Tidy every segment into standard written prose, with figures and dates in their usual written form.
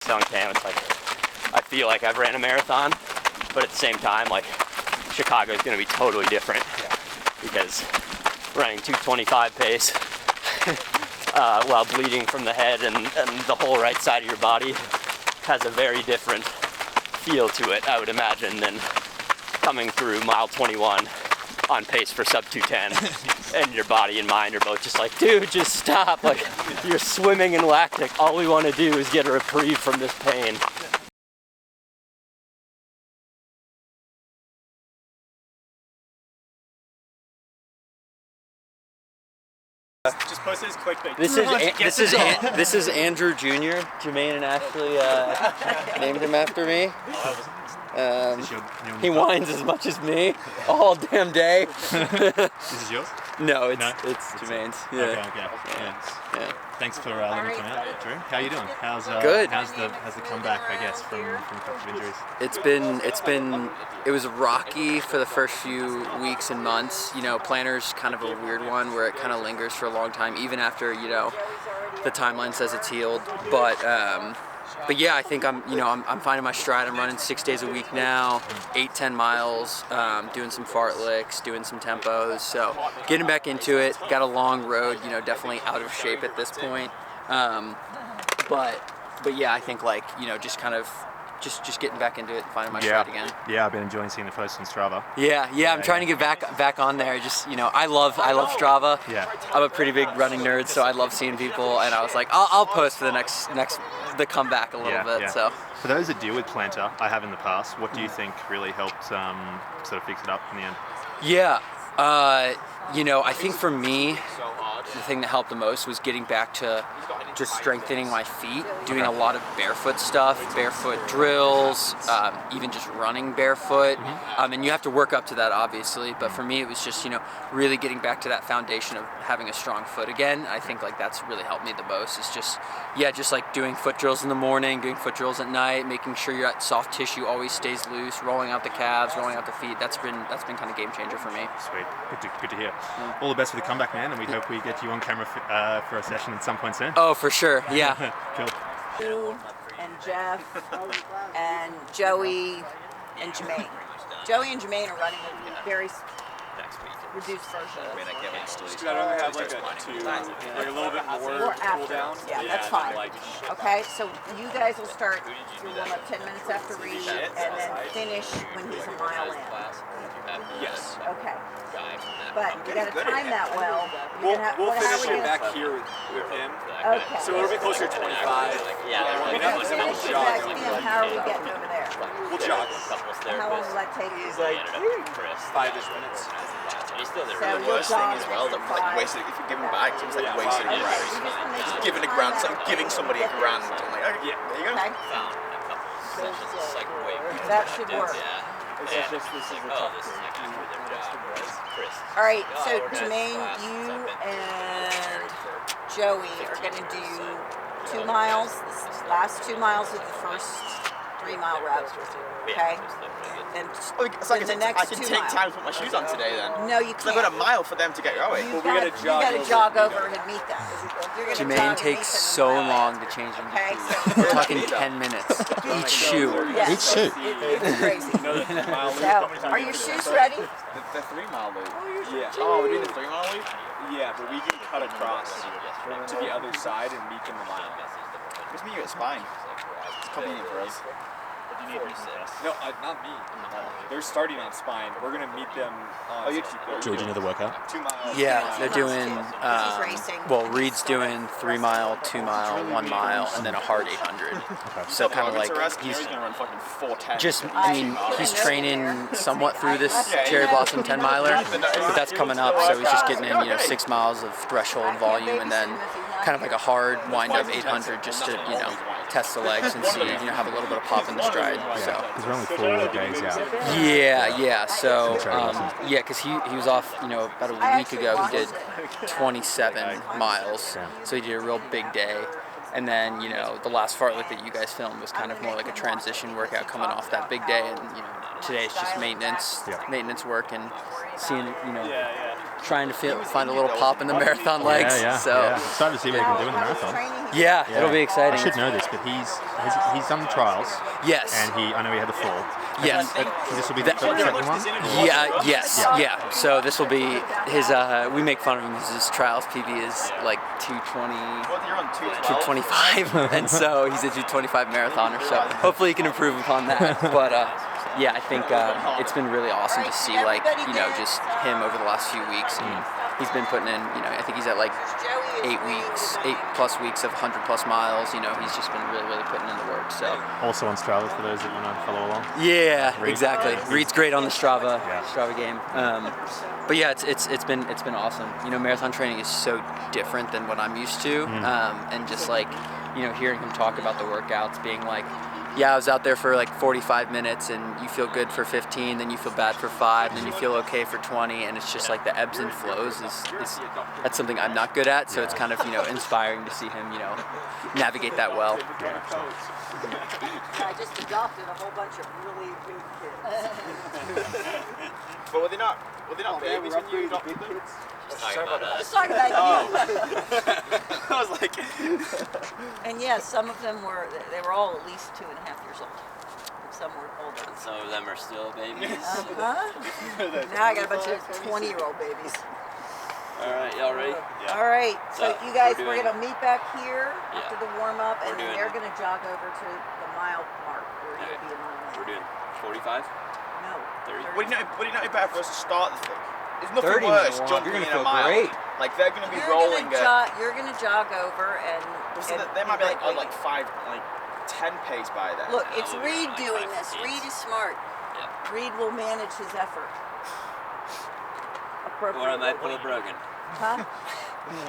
telling Cam, it's like, I feel like I've ran a marathon, but at the same time, like, Chicago is going to be totally different because running 2:25 pace while bleeding from the head and the whole right side of your body has a very different feel to it, I would imagine, than coming through mile 21 on pace for sub 210 and your body and mind are both just like, dude, just stop. Like, you're swimming in lactic. All we want to do is get a reprieve from this pain. Just post it as clickbait. This is Andrew Jr. Jamine and Ashley named him after me. He whines as much as me all damn day. This is yours? No, it's Jamaine's. Yeah. Okay. Yeah. Thanks for letting me come out, Drew. How are you doing? How's good? How's the comeback, I guess, from a couple of injuries? It was rocky for the first few weeks and months. You know, planner's kind of a weird one where it kind of lingers for a long time, even after, you know, the timeline says it's healed. But yeah, I think I'm finding my stride. I'm running 6 days a week now, 8-10 miles, doing some fartleks, doing some tempos. So getting back into it. Got a long road, you know, definitely out of shape at this point. But yeah, I think, like, you know, just kind of just getting back into it and finding my stride again. Yeah, I've been enjoying seeing the posts on Strava. Yeah, I'm trying to get back on there. Just, you know, I love Strava. Yeah. I'm a pretty big running nerd, so I love seeing people, and I was like, I'll post for the comeback a little bit. Yeah. So for those that deal with Planter, I have in the past, what do you think really helped sort of fix it up in the end? Yeah, you know, I think for me, the thing that helped the most was getting back to just strengthening my feet, doing a lot of barefoot stuff, barefoot drills, even just running barefoot. And you have to work up to that, obviously, but for me it was just, you know, really getting back to that foundation of having a strong foot again. I think, like, that's really helped me the most. It's just like doing foot drills in the morning, doing foot drills at night, making sure your soft tissue always stays loose, rolling out the calves, rolling out the feet. That's been kind of game changer for me. Sweet, good to hear. All the best for the comeback, man, and we hope we get you on camera for a session at some point soon. Oh, for sure, yeah. Cool. And Jeff and Joey and Jamaine. Joey and Jamaine are running a very reduced version. Just I'd rather have like a little bit more cool down. Yeah, that's fine. Okay, so you guys will start your warm up 10 minutes after Reed and then finish when he's a mile in. Yes. Okay. But you got to time that well. We'll finish it back here with him. Okay. So it'll be closer to 25. How are we getting over there? We'll jog. How long will that take you? Like 5-ish minutes. So you'll jog as well, that like wasted. If you give them back, it's like wasted. Just giving a grand, it's like giving somebody a grand. I'm like, oh, yeah, there you go. Okay. That should work. All right, so Jamine, you and Joey are going to do 2 miles. This last 2 miles of the first 3 mile route. Okay. And it's like the next I can 2 take miles. time to put my shoes on today then. No, you Because can't. I've got a mile for them to get going. You got to jog over and meet them. Jermaine takes so long to change into Okay, shoes. We're talking 10 minutes each shoe. Yes. Each shoe. It's crazy. So, are your shoes ready? The 3 mile loop. Yeah. Oh, we're doing the 3 mile loop? Yeah, but we can cut across to the other side and meet them a mile. Just meet you at Spine. It's convenient for us. No, not me. They're starting on Spine. We're gonna meet them on. George, you know the workout? 2 miles. Yeah, they're doing, racing. well, Reed's doing 3 mile, 2 mile, 1 mile, and then a hard 800. So kind of like, he's gonna run fucking 4:10. just, I mean, he's training somewhat through this Cherryblossum 10 miler, but that's coming up, so he's just getting in, you know, 6 miles of threshold volume, and then kind of like a hard wind up 800 just to, you know, test the legs and see, you know, have a little bit of pop in the stride. So Because we're only 4 days out. yeah. So yeah, because he was off, you know, about a week ago. He did 27 miles, so he did a real big day. And then, you know, the last fartlek that you guys filmed was kind of more like a transition workout coming off that big day, and, you know, today's just maintenance work and seeing, you know, trying to find a little pop in the marathon legs. So Excited to see what he can do in the marathon. yeah, it'll be exciting. I should know this, but he's done the trials. Yes. And I know he had the fall. Yes. This will be the second one. Yeah. So this will be his. We make fun of him because his trials PB is like 220, 225, and so he's a 225 marathoner. So hopefully he can improve upon that. But yeah, I think it's been really awesome to see just him over the last few weeks, and he's been putting in. I think he's at like 8 plus weeks of 100 plus miles. He's just been really putting in the work. So Also on Strava for those that want to follow along. yeah, exactly. Reed's great on the Strava game. But yeah, it's been awesome. Marathon training is so different than what I'm used to, and just like hearing him talk about the workouts, being like, yeah, I was out there for like 45 minutes, and you feel good for 15, then you feel bad for 5, then you feel okay for 20, and it's just like the ebbs and flows is that's something I'm not good at. So it's kind of inspiring to see him navigate that well. I just adopted a whole bunch of really big kids. But were they not babies when you adopted them? Let's talk about you. I was like, And yes, some of them they were all at least 2.5 years old. And some were older. Some of them are still babies. Uh-huh. Now I got a bunch of 20-year-old babies. All right, y'all ready? All right, so you guys, we're we're doing- going to meet back here after Yeah. the warm-up, and We're then doing- they're going to jog over to the mile mark where Okay. you'll be in We're the doing 45? No. 30. would it not be better for us to start the thing? There's nothing 30 worse minute walk, jumping you're in gonna a feel mile. great. Like they're going to be rolling. You're going to jog over, and So they might be like on like 10 pace by then. Look, it's we're Reed gonna, doing like, this. 15. Reed is smart. Yeah. Reed will manage his effort. Or I might pull a broken. Huh?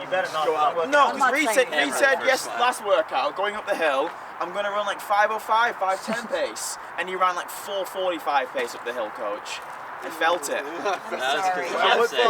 You better not. No, I'm not because saying Reed that. said First mile. last workout, going up the hill, I'm going to run like 5:05, 5:10 pace. And you ran like 4:45 pace up the hill, coach. I felt it. I'm That's sorry. because Jeff said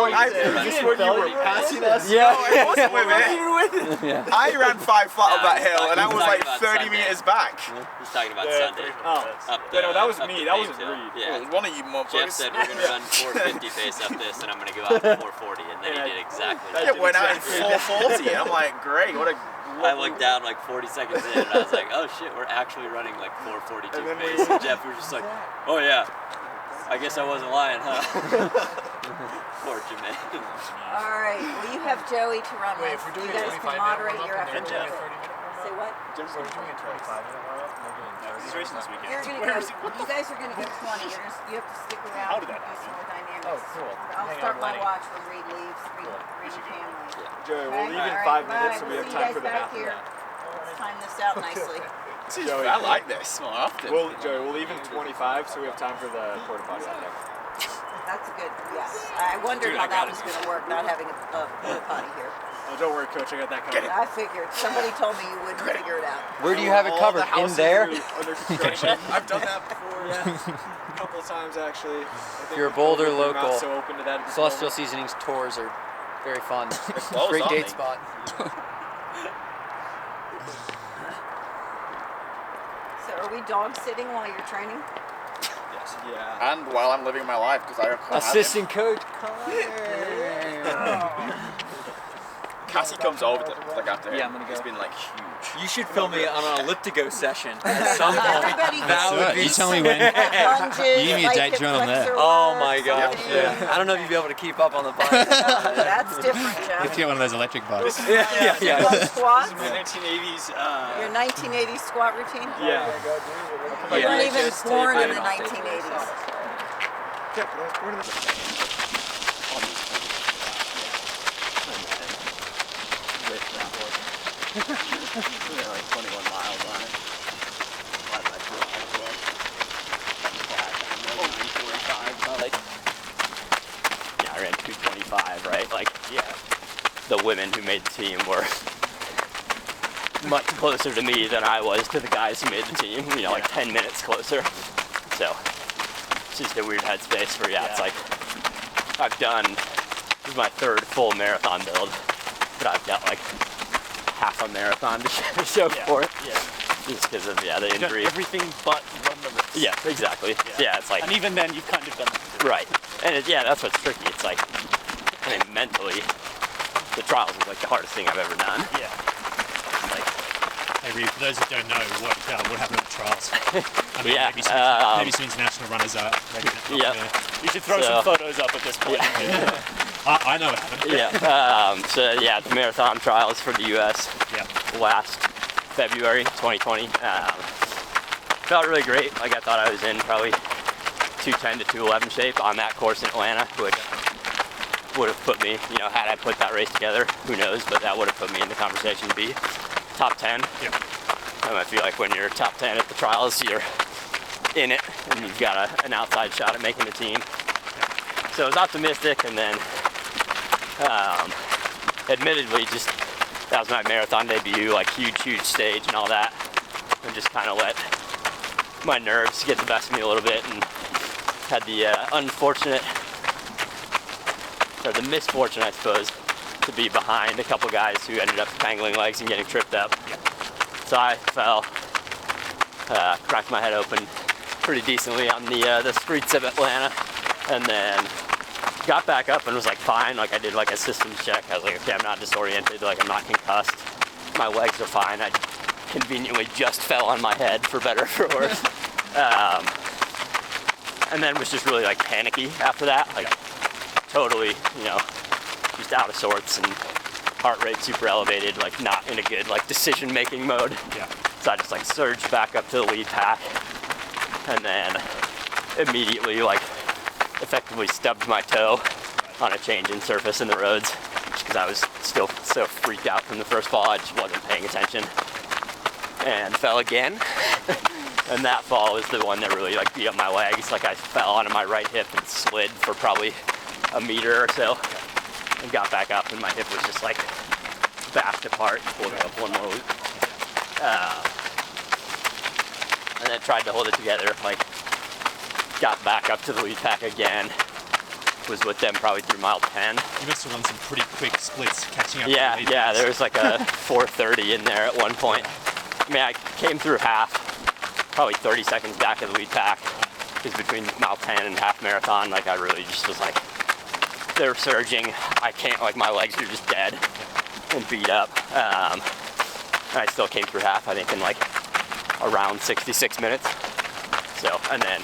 Just when you were passing us. Yeah. No, it wasn't with it. Yeah. I ran 5 flat up that he's hill, and I talking was like about 30 Sunday. meters back. He's talking about Sunday. Oh, Up no, that was up me. the That paved wasn't hill. Reed. Yeah. Well, one of you Jeff motherfuckers. said we're going to run 450 pace up this, and I'm going to go out at 440, and then he did exactly It that. went out in 440. I'm like, great, what a. I looked down like 40 seconds in, and I was like, oh shit, we're actually running like 442 pace. And Jeff was just like, oh yeah, I guess I wasn't lying, huh? Poor Jamine. All right. Well, you have Joey to run with. You guys can moderate your effort. Say what? He's racing this weekend. You're gonna go. You guys are gonna go 20. You have to stick around. How did that and do some more dynamics. Oh, cool. I'll start my watch when Reed leaves. Reed and family. Joey, we'll leave in All 5 right, minutes, so bye. we We'll have see time you for the guys back bathroom. here. Let's time this out nicely. Joey, I like this more often. Joey, we'll leave in 25, so we have time for the porta potty out there. That's a good. Yes. I wondered how that was gonna work, not having a porta potty here. Oh, don't worry, Coach. I got that covered. I figured. Somebody told me you wouldn't figure it out. Where do you have it All covered? the houses In there? Under construction. I've done that before. A couple of times, actually. I think you're a with Boulder COVID, we're local, not so open to that at this Celestial moment. Seasonings tours are very fun. closed, Great aren't date they? spot. So are we dog sitting while you're training? Yes. Yeah. And while I'm living my life, because I can't Assistant coach. Cassie comes over to look after him. Yeah, I'm gonna go. It's been like huge. You should film me on an elliptigo session at some point. Everybody That would be You tell me when. lunges, You give me a light date hip journal there. flexor Oh work, my gosh. something. Yeah. I don't know if you'd be able to keep up on the bike. That's different, You have to Jeff. get one of those electric bikes. yeah. Love squats. My 1980s. Your 1980s squat routine? Yeah. You weren't even just born tape in it the off. 1980s. Like 21 miles on it. Yeah, I ran 225, right? Like, yeah, the women who made the team were much closer to me than I was to the guys who made the team. You know, like 10 minutes closer. So it's just a weird headspace where, it's like I've done. This is my 3rd full marathon build, but I've got like half a marathon to show for it. Yeah. Just because of the Done injury. everything but run the race. Yeah, exactly. Yeah, it's like And even then, you've kind of done it. right. And that's what's tricky. It's like I mean, mentally, the trials was like the hardest thing I've ever done. Yeah. Like, Hey, Reed, for those who don't know what happened at the trials, I mean, Yeah, maybe some international runners are maybe not yeah. familiar. You should throw some photos up at this point. I know what happened. yeah. So yeah, the marathon trials for the U.S. Yeah. last February 2020. Felt really great. Like I thought I was in probably 210 to 211 shape on that course in Atlanta, which would have put me, you know, had I put that race together, who knows, but that would have put me in the conversation to be top 10. Yeah. I feel like when you're top 10 at the trials, you're in it, and you've got an outside shot at making the team. So I was optimistic, and then admittedly, just that was my marathon debut, like huge stage and all that, and just kind of let my nerves get the best of me a little bit, and had the the misfortune, I suppose, to be behind a couple guys who ended up tangling legs and getting tripped up. So I fell, cracked my head open pretty decently on the streets of Atlanta, and then got back up and was like fine. Like I did like a systems check. I was like, okay, I'm not disoriented, like I'm not concussed. My legs are fine. I conveniently just fell on my head, for better or for worse. And then was just really like panicky after that, like totally, you know, just out of sorts and heart rate super elevated, like not in a good like decision making mode. Yeah. So I just like surged back up to the lead pack, and then immediately like effectively stubbed my toe on a change in surface in the roads, because I was still so freaked out from the first fall. I just wasn't paying attention, and fell again. And that fall was the one that really like beat up my legs. Like I fell onto my right hip and slid for probably a meter or so, and got back up, and my hip was just like backed apart. Pulled it up one more loop, and then tried to hold it together. Like got back up to the lead pack again. Was with them probably through mile 10. You must have run some pretty quick splits catching up. Yeah, to the lead yeah. pack. There was like a 4:30 in there at one point. I mean, I came through half, probably 30 seconds back of the lead pack. Because between mile 10 and half marathon, like I really just was like, they're surging. I can't, like my legs are just dead and beat up. And I still came through half, I think, in like around 66 minutes. So, and then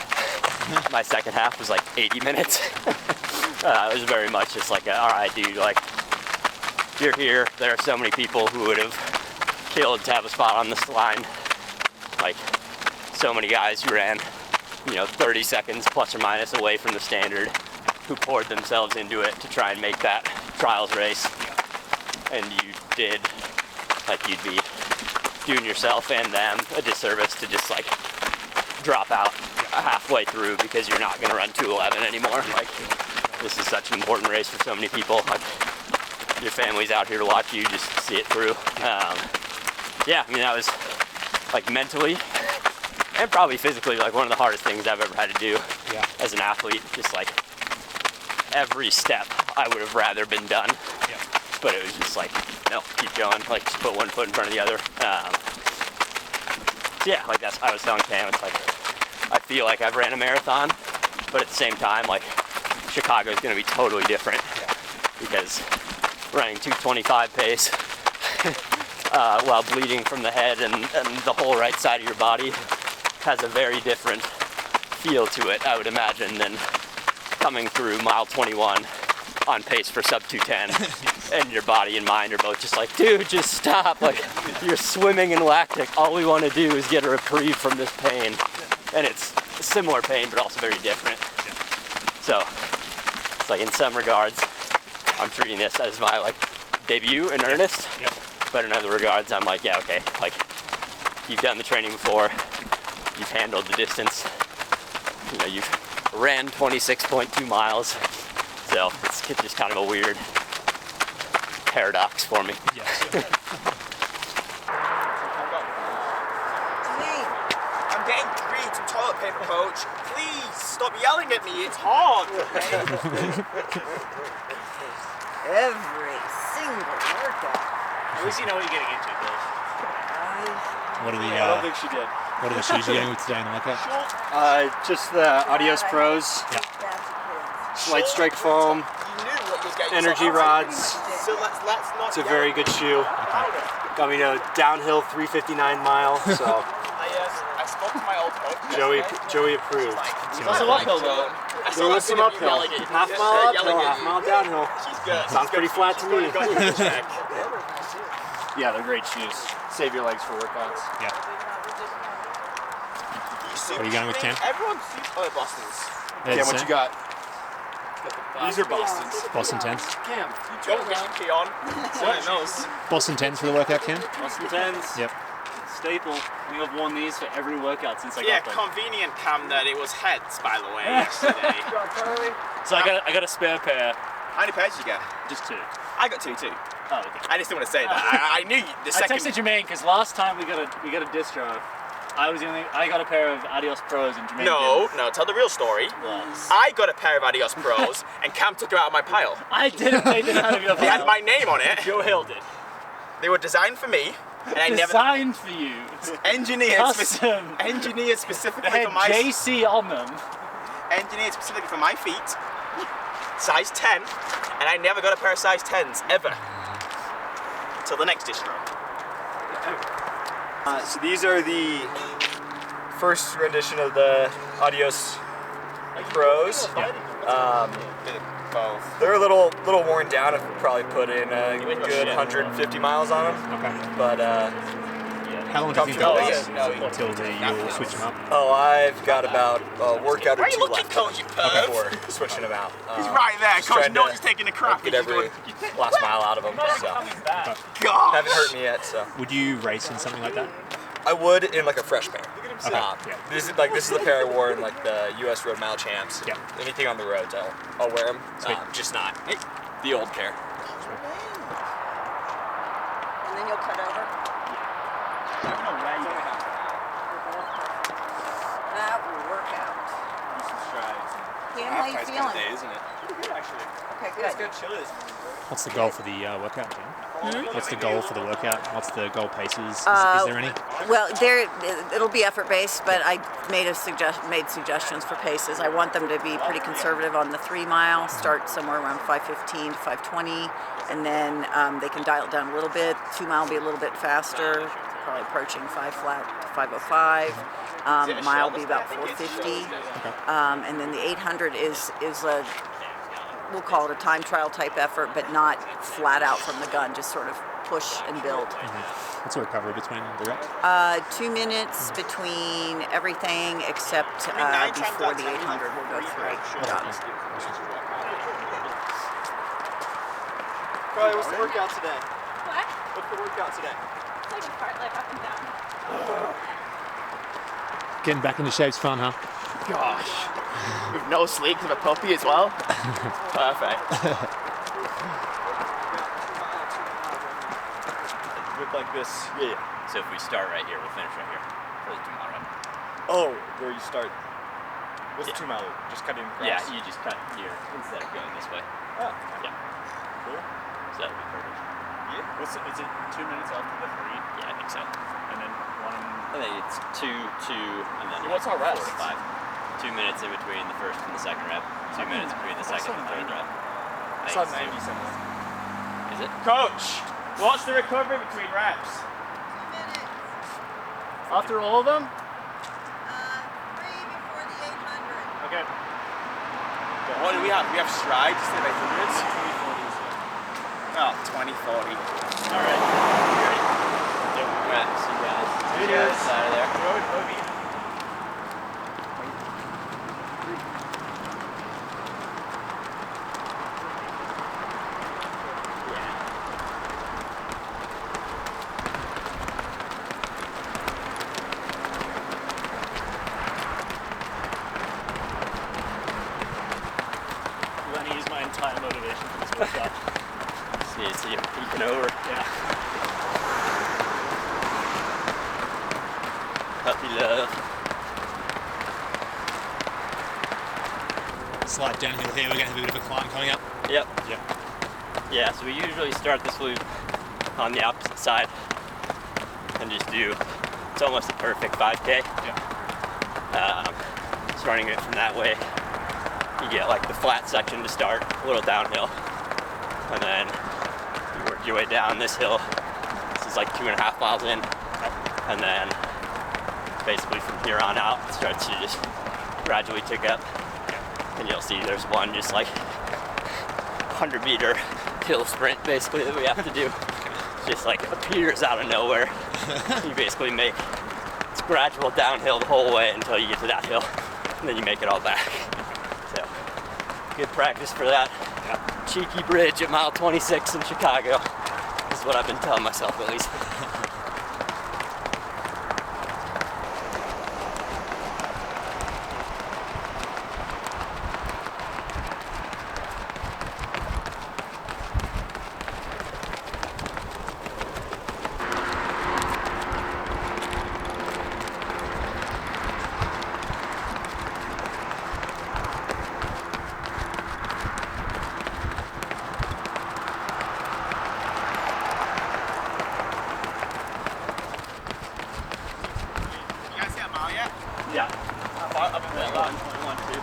my second half was like 80 minutes. It was very much just like, all right, dude, like you're here. There are so many people who would have killed to have a spot on this line. Like so many guys who ran, you know, 30 seconds plus or minus away from the standard, who poured themselves into it to try and make that trials race. And you did, like you'd be doing yourself and them a disservice to just like drop out halfway through because you're not gonna run 2:11 anymore. Like this is such an important race for so many people. Like your family's out here to watch you just see it through. Yeah, I mean that was like mentally and probably physically like one of the hardest things I've ever had to do as an athlete. Just like every step I would have rather been done, but it was just like, no, keep going, like just put one foot in front of the other. So yeah, like that's, I was telling Cam, it's like, I feel like I've ran a marathon, but at the same time, like Chicago is going to be totally different because running 225 pace while bleeding from the head and the whole right side of your body has a very different feel to it, I would imagine, than coming through mile 21 on pace for sub 210 and your body and mind are both just like, dude, just stop. Like you're swimming in lactic. All we want to do is get a reprieve from this pain. And it's similar pain, but also very different. So it's like in some regards, I'm treating this as my like debut in earnest. But in other regards, I'm like, yeah, okay, like you've done the training before, you've handled the distance, you know, you've ran 26.2 miles. So it's just kind of a weird paradox for me. I'm getting free some toilet paper, coach. Please stop yelling at me. It's hard. Every single workout. At least you know what you're getting into, Bill. What are the I don't think she did. what are the shoes you're getting with today in the workout? Just the Adios Pros. Light Strike foam. what you was getting. Energy rods. So let's not. It's a very good shoe. Got me a downhill 359 mile. So I spoke to my old coach. Joey approved. He's also uphill though. There was some uphill. Half mile uphill, half mile downhill. She's good. Sounds pretty flat to me. Yeah, they're great shoes. Save your legs for workouts. Yeah. Where are you going with Cam? Everyone's super Boston's. Cam, what you got? These are Boston's. Boston 10s. Cam, you don't get your key on. One of those. Boston 10s for the workout, Cam? Boston 10s. Yep. Staple. I think I've worn these for every workout since I Yeah, got them. convenient, Cam, that it was heads, by the way, yesterday. So I got a spare pair. How many pairs did you get? Just 2. I got 2 too. Oh, okay. I just didn't want to say that. I knew the I second. texted Jamine because last time we got a distro. I got a pair of Adios Pros and Jamine No, tell the real story. Was. I got a pair of Adios Pros and Cam took them out of my pile. I didn't take them out of your They had pile. my name on it. Joe Hill did. They were designed for me, and I never Designed for you. engineered Custom. engineered specifically They for had my JC on them. engineered specifically for my feet. Size 10, and I never got a pair of size 10s ever. Till the next distro. So these are the first rendition of the Adios Pros. Both. They're a little worn down. I've probably put in a good 150 miles on them. Okay. But How long do you think that lasts No, until you'll switch them up? oh, I've got about a workout or Where are you 2 looking, left coach, you perv? before switching them out. He's right there. just Coach trying knows to he's taking a crap. get He's every doing- last mile out of them. So God. haven't hurt me yet. So Would you race in something like that? I would in like a fresh pair. Okay. Yeah. This is the pair I wore in like the U.S. Road Mile Champs. Yeah. Anything on the roads, I'll wear them. Sweet. Just not the old pair. And then you'll cut over. That will work out. Cam, how you feeling? isn't it? Pretty good actually. Okay, It's good. good chili. What's the goal for the workout, Jim? What's the goal for the workout? What's the goal paces? Is there any? Well, it'll be effort based, but I made suggestions for paces. I want them to be pretty conservative on the 3 mile. Start somewhere around 5:15 to 5:20, and then they can dial it down a little bit. 2 mile will be a little bit faster, probably approaching 5 flat to 5:05. Mile will be about 4:50, and then the 800 is a, we'll call it a time trial type effort, but not flat out from the gun, just sort of push and build. What's the recovery between the reps? 2 minutes between everything except before the 800 we'll go through jogs. Carly, what's the workout today? What? What's the workout today? It's like a fartlek up and down. Getting back into shape's fun, huh? Gosh. With no sleep of a puppy as well. Perfect. Look like this. Yeah. So if we start right here, we'll finish right here for the 2 mile rep. Oh, where you start? What's Yeah. 2 mile? Just cutting across? Yeah, you just cut here instead of going this way. Oh, Yeah. cool. So that'll be perfect. Yeah. Is it 2 minutes after the 3? Yeah, I think so. And then 1. I think it's 2, and then What's our 4 rest? to 5. 2 minutes in between the first and the second rep. 2 minutes between the second and third rep. I I saw think 90 it's seconds. 2. Is it? Coach, what's the recovery between reps? After all of them? 3 before the 800. Okay. What do we have? We have strides instead of 800s? 20, 40s. Oh, 20, 40. All right. You ready? Yep. All right. See you guys. See you guys out of there. I'm going to use my entire motivation for this workout. Just need to see him peeking over. Yeah. Puppy love. Slight downhill here. We're going to have a bit of a climb coming up. Yep. Yep. Yeah, so we usually start this loop on the opposite side and just do, it's almost a perfect 5K. Yeah. Starting it from that way, you get like the flat section to start, a little downhill, and then you work your way down this hill. This is like 2.5 miles in, and then basically from here on out it starts to just gradually tick up, and you'll see there's one just like 100-meter hill sprint basically that we have to do. Just like appears out of nowhere. You basically make it's gradual downhill the whole way until you get to that hill, and then you make it all back. So good practice for that. Cheeky bridge at mile 26 in Chicago is what I've been telling myself at least. Yeah. Up in that line, 21, 2.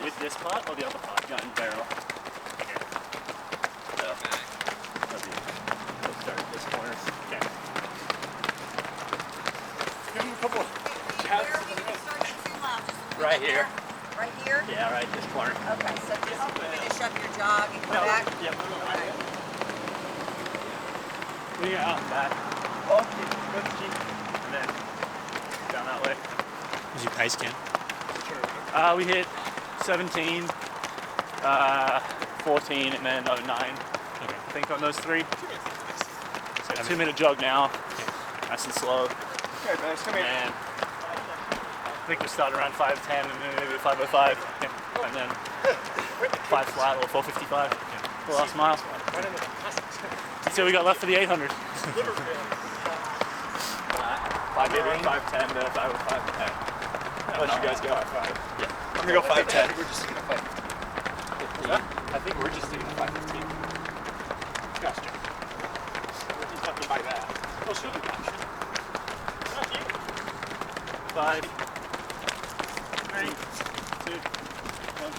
With this part or the other part? Gun barrel. Okay. So, we'll start at this corner. Okay. Give him a couple of jabs. Where are we going to start at 2 miles? Just Right here. Right here? Yeah, right this corner. Okay, so just finish up your jog and come back? Yep. Okay. We are out and back. Okay, good cheek. And then down that way. What's your pace, Ken? We hit 17, 14, and then 09. Okay. I think on those three. So 2-minute jog now. Nice and slow. Okay, guys, come here. And I think we started around 5:10 and then maybe 5:05. And then 5 flat or 4:55 the last mile. That's what we got left for the 800. 5:15, 5:10 to 5:05. Let you guys go at 5. Yeah. I'm gonna go 5:10. We're just gonna fight. I think we're just taking 5:15. Gotcha. He's talking by that. Oh, she'll be gotcha. 5, 3, 2, 1.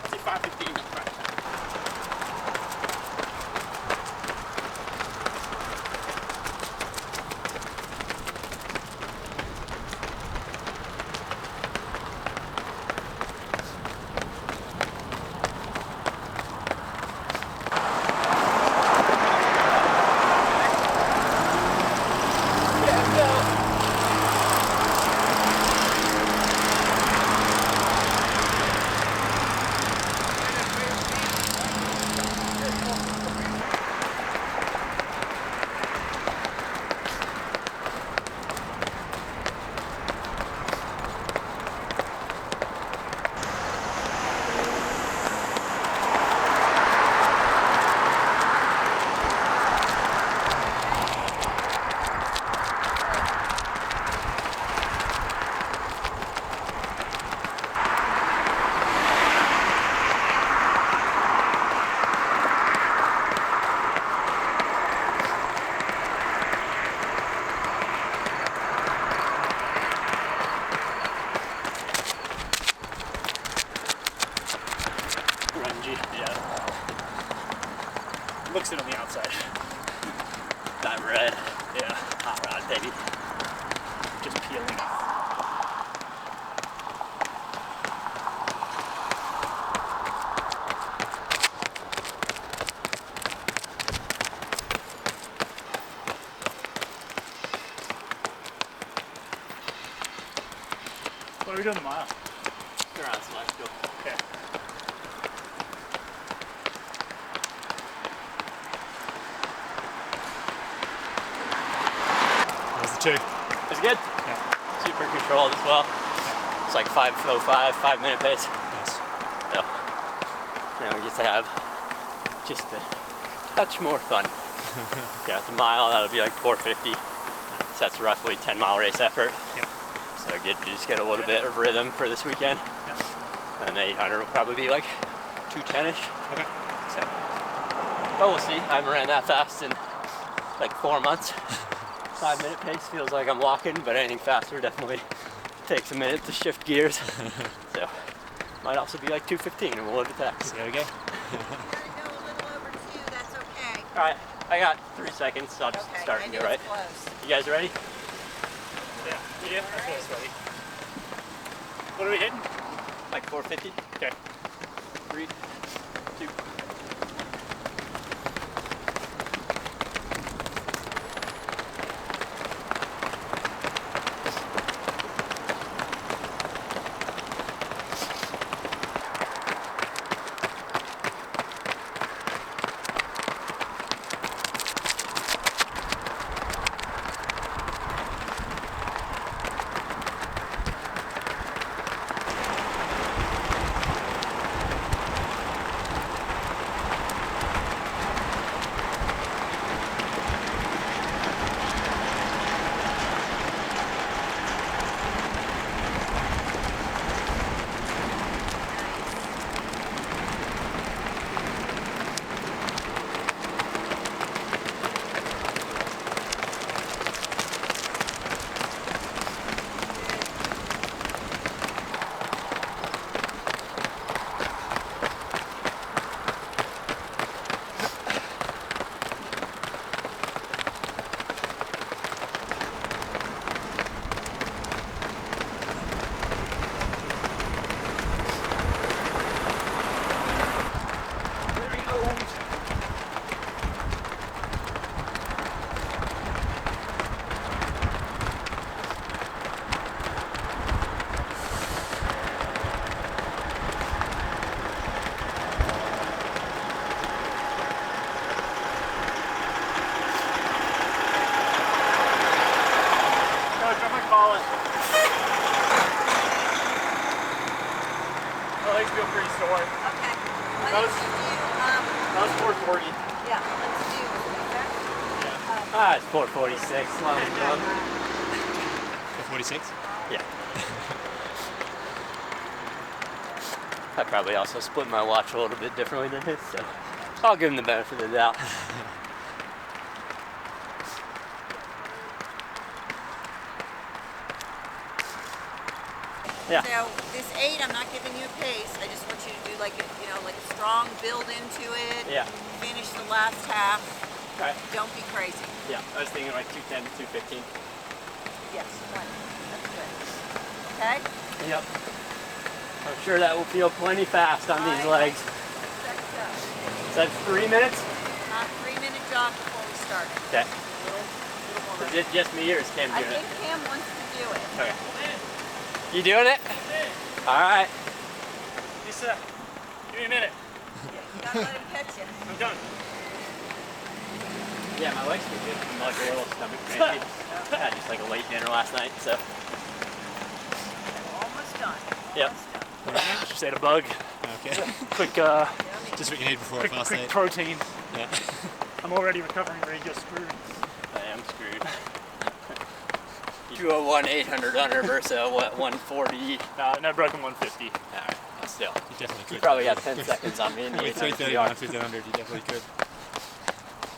I say 5:15. That's right. Looks it on the outside. That red. Yeah. Hot rod, baby. Just peeling. What are we doing tomorrow? Around Celestial. Okay. That was the 2. It was good. Yeah. Super controlled as well. It's like 5:05, 5-minute pace. Nice. So now we get to have just a touch more fun. Yeah, it's a mile, that'll be like 450. So that's roughly 10-mile race effort. Yep. So good to just get a little bit of rhythm for this weekend. Yep. And the 800 will probably be like 210-ish. Okay. So, but we'll see. I haven't ran that fast in like 4 months. 5-minute pace feels like I'm walking, but anything faster definitely takes a minute to shift gears. So might also be like 2:15 and we'll live the text. There we go. You're gonna go a little over 2, that's okay. All right, I got 3 seconds, so I'll just Okay, start I and knew go right. it's close. You guys ready? Yeah. Yeah. Okay, it's ready. What are we hitting? Like 450? Okay. 3, 2. It's 446. 446? Yeah. I probably also split my watch a little bit differently than his, so I'll give him the benefit of the doubt. Yeah. So this 8, I'm not giving you a pace. I just want you to do like a, like a strong build into it. Yeah. Finish the last half. Right. Don't be crazy. Yeah, I was thinking like 210 to 215. Yes, plenty. That's good. Okay? Yep. I'm sure that will feel plenty fast on these legs. Is that 3 minutes? 3-minute jog before we start. Okay. Little more. Is it just me or is Cam I doing it? think Cam wants to do it. Okay. You doing it? All right. Lisa, give me a minute. You gotta let him catch you. I'm done. Yeah, my legs feel good. I'm like a little stomach crampy. I had just like a late dinner last night, so. Almost done. Yep. Just ate a bug. Okay. Quick, Just what you need before a fast quick eight. protein. Yeah. I'm already recovering radio screwed. I am screwed. 201 800 under versus what 140. No, broken 150. All right, still. You definitely could. You probably got 10 seconds on me in the With 800 330 yard. 100, you definitely could.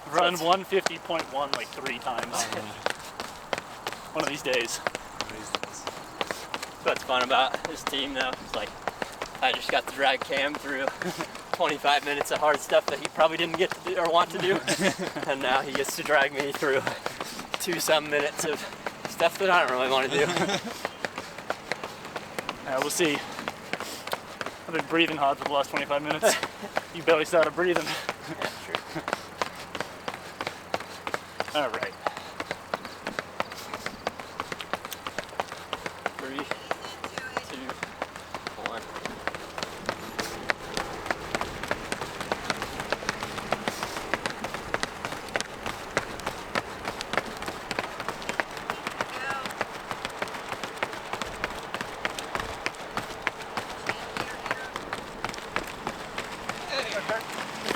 I've run 150.1 like 3 times. Oh, yeah. One of these days. What's fun about this team though, it's like I just got to drag Cam through 25 minutes of hard stuff that he probably didn't get to do or want to do. And now he gets to drag me through 2-some minutes of stuff that I don't really want to do. We'll see. I've been breathing hard for the last 25 minutes. You barely started breathing. Yeah, true. All right. 3, 2, 1.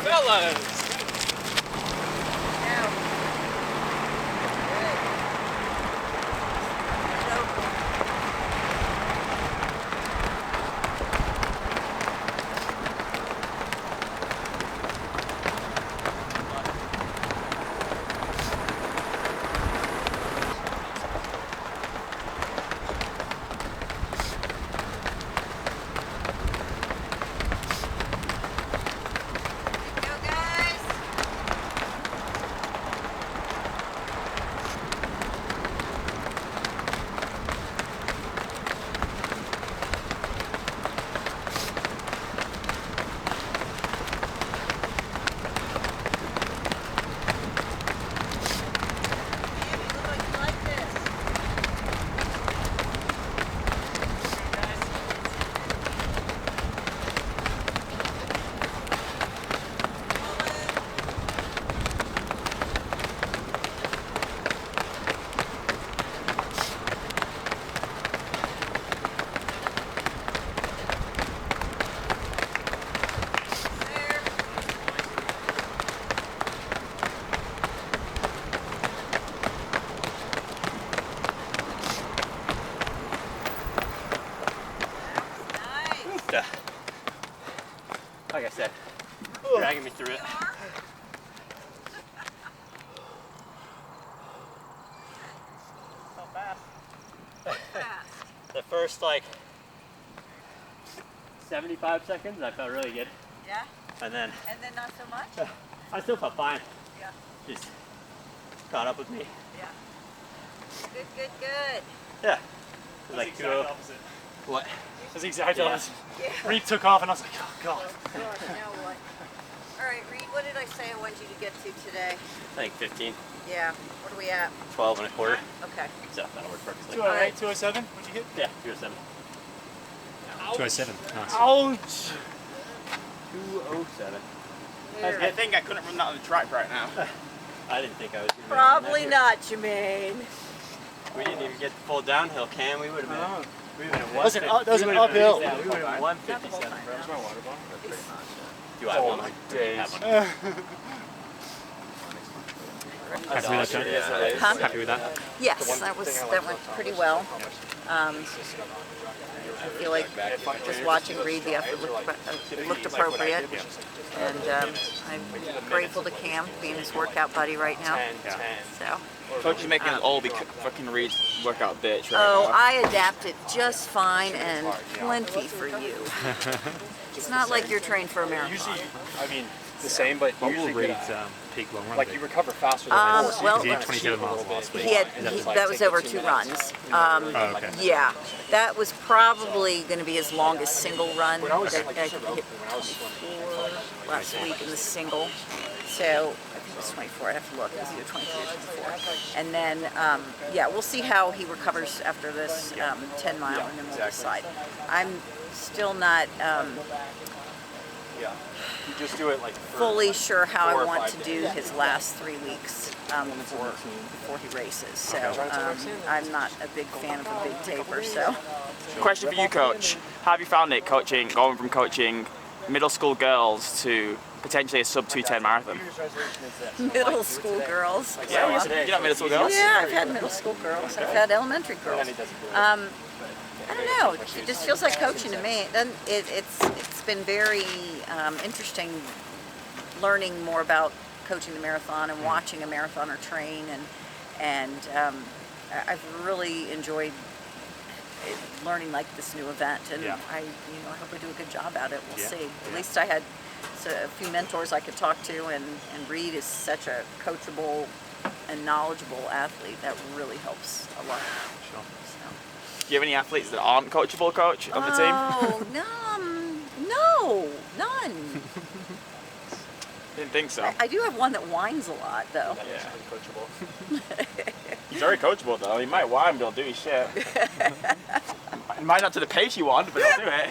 Fellas! Like I said, dragging me through it. Not bad. The first like 75 seconds, I felt really good. Yeah? And then not so much? I still felt fine. Yeah. Just caught up with me. Yeah. Good, good, good. Yeah. That's Like the exact opposite. What? That's the exact Yeah. opposite. Yeah. Reed took off and I was like, oh God. Now what? All right, Reed, what did I say I wanted you to get to today? I think 15, Yeah. What are we at? 12 and a quarter. Okay. So that'll work perfectly. 208, 207, what'd you hit? Yeah, 207. 207. Nice. Ouch! 207. I think I couldn't run that on the track right now. I didn't think I was gonna Probably run that not, Jamine. here. We didn't even get the full downhill cam. We would have been. We would have been That was an uphill. Yeah, we would have been 157, bro. Where's my water bottle? Do I have one? my days. Happy with that, Joan? Huh? Happy with that? Yes, that went pretty well. I feel like just watching Reed, the effort looked appropriate. And I'm grateful to Cam being his workout buddy right now. So. Coach is making us all be fucking Reed's workout bitch right Oh, now. I adapted just fine and plenty for you. It's not like you're trained for a marathon. Usually, I mean, the same, but What will usually Reed's peak long run like be? you recover faster than Well, He did 27 miles last week. that was over 2 runs. Oh, okay. Yeah, that was probably going to be his longest single run. I hit 24 last week in the single. So I think it was 24. I have to look. It was either 23 or 24. And then, yeah, we'll see how he recovers after this 10 mile, and then we'll decide. I'm still not you just do it like fully sure how 4 I or want 5 to do days. his last 3 weeks before he races. So I'm not a big fan of a big taper. So Question for you, Coach. How have you found it going from coaching middle school girls to potentially a sub 2:10 marathon? middle school girls. Yeah, you're not middle school girls? Yeah, I've had middle school girls. I've had elementary girls. I don't know. It just feels like coaching to me. It's been very interesting learning more about coaching the marathon and watching a marathoner train, and I've really enjoyed learning like this new event, and I hope I do a good job at it. We'll see. At least I had just a few mentors I could talk to, and Reed is such a coachable and knowledgeable athlete. That really helps a lot. Sure. Do you have any athletes that aren't coachable, coach, on the team? Oh, no, none. Didn't think so. I do have one that whines a lot, though. Yeah. He's very coachable, though. He might whine, but he'll do his shit. He might not to the pace you want, but he'll do it.